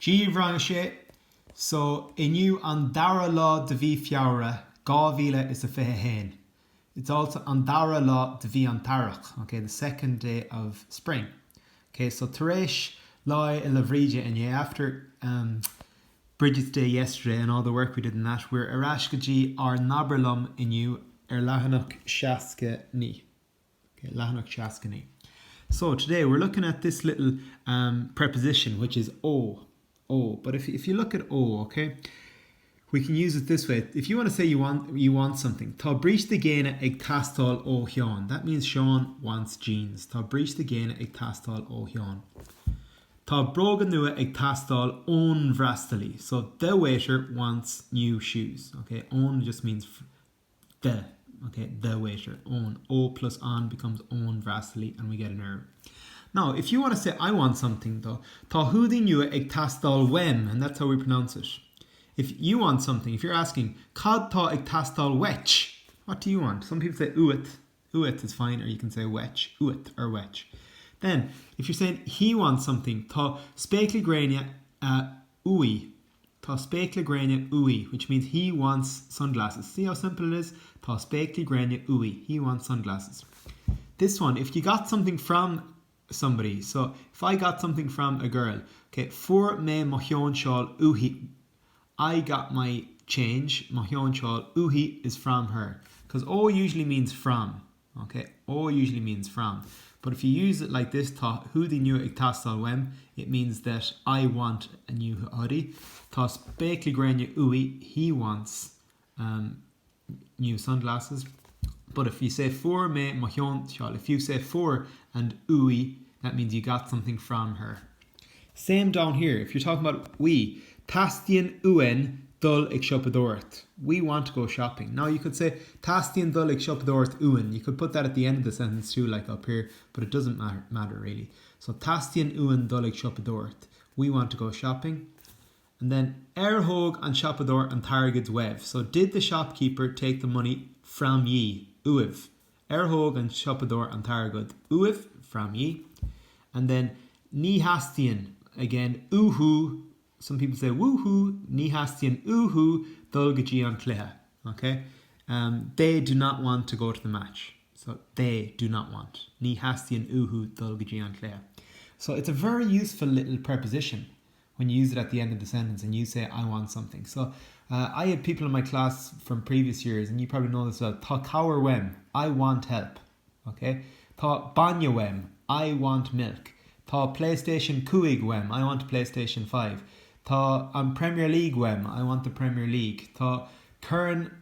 Gíomhrange, so iniu an dara lá de bhí fiara, gá mhíle is a fiche hain. It's also an dara lá de bhí an tarach, okay, the second day of spring. Okay, so taréis lá in Lavríde and after Bridget's Day yesterday and all the work we did in that, we're arashkaji ar naberlum iniu lahanach shaska ni. Okay, lahanach shaska ni. So today we're looking at this little preposition, which is o. But if you look at o, okay, we can use it this way. If you want to say you want something, tá bríocht de géine ag tastal ó Sean. That means Sean wants jeans. Tá bríocht de géine ag tastal ó Sean. Tá brogan nua ag tastal ón vrastali. So the waiter wants new shoes. Okay, ón just means the. Okay, the waiter. Ón. O plus on becomes ón vrastali, and we get an error. Now, if you want to say I want something though, tá húdi nua ag tastal wem, and that's how we pronounce it. If you want something, if you're asking, cad tá ag tastal wech, what do you want? Some people say uit. Uit is fine, or you can say wech. Uit or wech. Then, if you're saying he wants something, tá spécla gréine ui. Tá spécla gréine ui, which means he wants sunglasses. See how simple it is? Tá spécla gréine ui. He wants sunglasses. This one, if you got something from somebody, so if I got something from a girl, okay, for me mohion shal uhi, I got my change, mohion shal uhi is from her, because o usually means from, okay, o usually means from, but if you use it like this, tá húdi nua ag tastal wem, it means that I want a new hoodie. Tá spécla gréine ui, he wants new sunglasses. But if you say for me mohion shal, if you say for and ui, that means you got something from her. Same down here, if you're talking about we, tastian uen dul ag shoppadort. We want to go shopping. Now you could say tastian dul ag shoppadort uen. You could put that at the end of the sentence too, like up here, but it doesn't matter really. So tastian uen dul ag shoppadort. We want to go shopping. And then erhog an shoppador and target's wev. So did the shopkeeper take the money from ye? Uiv. Erhog and shoppador and target. Uiv from ye. And then ni hastian. Again, uhu. Some people say woohoo. Ni hastian uhu dulgaji an cleha. Okay. They do not want to go to the match. So they do not want. Ni hastian uhu dulgaji an cleha. So it's a very useful little preposition when you use it at the end of the sentence and you say I want something. So I had people in my class from previous years, and you probably know this well. Tá cower wem, I want help. Okay. Tá banya wem, I want milk. Tá PlayStation Cuig wem, I want PlayStation 5. Tá Premier League wem, I want the Premier League. Tá Curran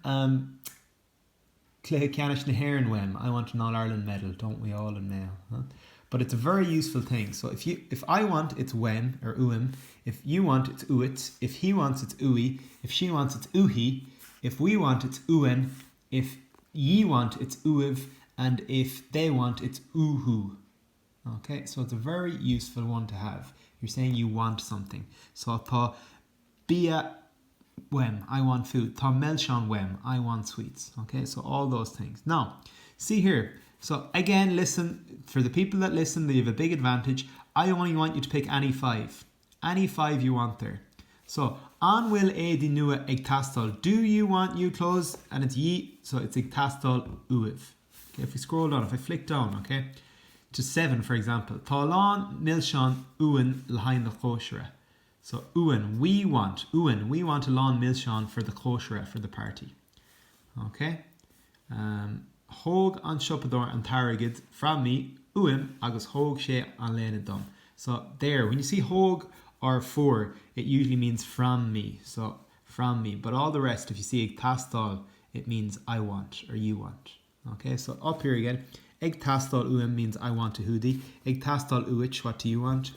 Cléigh Ceannis na hÉireann wem, I want an All-Ireland medal, don't we all in mail? Huh? But it's a very useful thing. So if I want, it's wem or uim. If you want, it's uit. If he wants, it's ui. If she wants, it's uhi. If we want, it's uen. If ye want, it's uiv. And if they want, it's uhu. Okay, so it's a very useful one to have. You're saying you want something. So tá bia wem, I want food. Tá melshon wem, I want sweets. Okay, so all those things. Now, see here. So again, listen, for the people that listen, they have a big advantage. I only want you to pick any five. Any five you want there. So, an will di nua ag tastal. Do you want new clothes? And it's ye, so it's ag tastal uiv. Okay, if we scroll down, if I flick down, okay, to 7, for example. Tá lán milshan uin l'hain the choshera. So, uin, we want a lán milshan for the choshera, for the party. Okay. Hog an shoppador and targid from me, uim agus hog she an lena dom. So there, when you see hog or for, it usually means from me. So from me. But all the rest, if you see ag tastal, it means I want or you want. Okay, so up here again, ag tastal uim means I want a hoodie. Ag tastal uich, what do you want?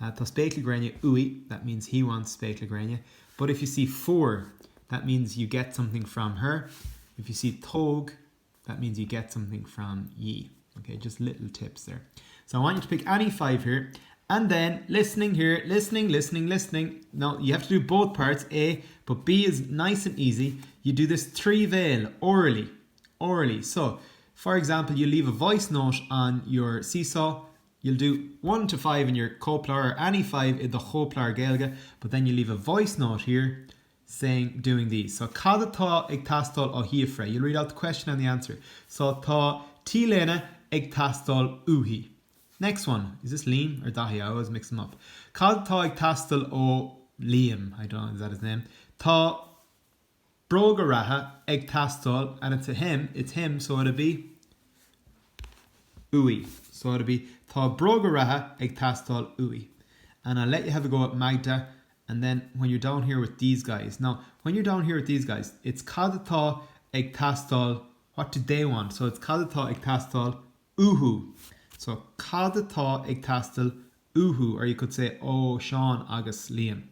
Tá spécla gréine ui, that means he wants spécla gréine. But if you see for, that means you get something from her. If you see tog, that means you get something from ye. Okay, just little tips there. So I want you to pick any 5 here. And then listening here, listening. Now you have to do both parts, A, but B is nice and easy. You do this 3 veil orally. So, for example, you leave a voice note on your seesaw you'll do 1 to 5 in your coplar or any 5 in the choplar Gaeilge, but then you leave a voice note here saying doing these. So cad atá ag tastal ó hiafra. You'll read out the question and the answer. So tá tíléna ag tastal uhi. Next one. Is this Liam or Dahi? I always mix them up. Cad atá ag tastal ó Liam. I don't know, is that his name? Tá Brogaraha ag tastal, and it's him, so it'll be Ui. So it'll be Tá Brogaraha ag tastal Ui. And I'll let you have a go at Magda, and then when you're down here with these guys. Now, when you're down here with these guys, it's cad atá ag tastal, what do they want? So it's cad atá ag tastal Uhu. So cad atá ag tastal Uhu, or you could say O Sean agus Liam.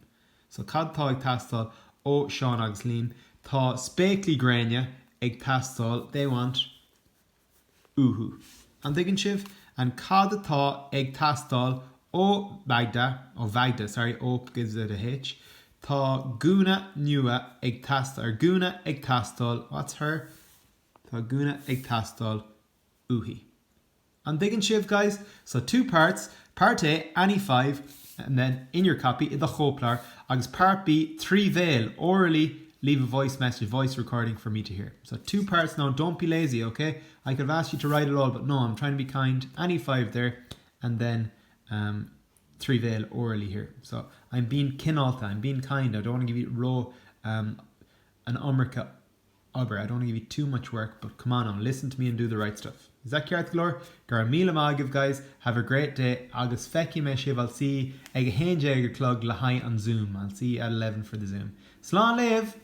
So cad atá ag tastal O Sean agus Liam. Tá spéclí Grania ag tastal, they want Uhu. And they can shiv. And cad atá ag tastal O Vagda, O gives it a H. Tá Guna nua ag tastal, or Guna ag tastal, what's her? Tá Guna ag tastal Uhi. And they can shiv, guys. So 2 parts. Part A, any 5, and then in your copy, in the choplar. Agus part B, 3 veil, orally leave a voice message, voice recording for me to hear. So 2 parts now, don't be lazy, okay? I could have asked you to write it all, but no, I'm trying to be kind. Any 5 there, and then 3 veil orally here. So I'm being kinalta, I'm being kind. I don't want to give you an umrika aber. I don't want to give you too much work, but come on now, listen to me and do the right stuff. Is that Ciart Glor? Gar Mila Magiv, guys. Have a great day. Agus Feki Meshiv. I'll see you ag a Clug Lahai on Zoom. I'll see you at 11 for the Zoom. Slán Liv!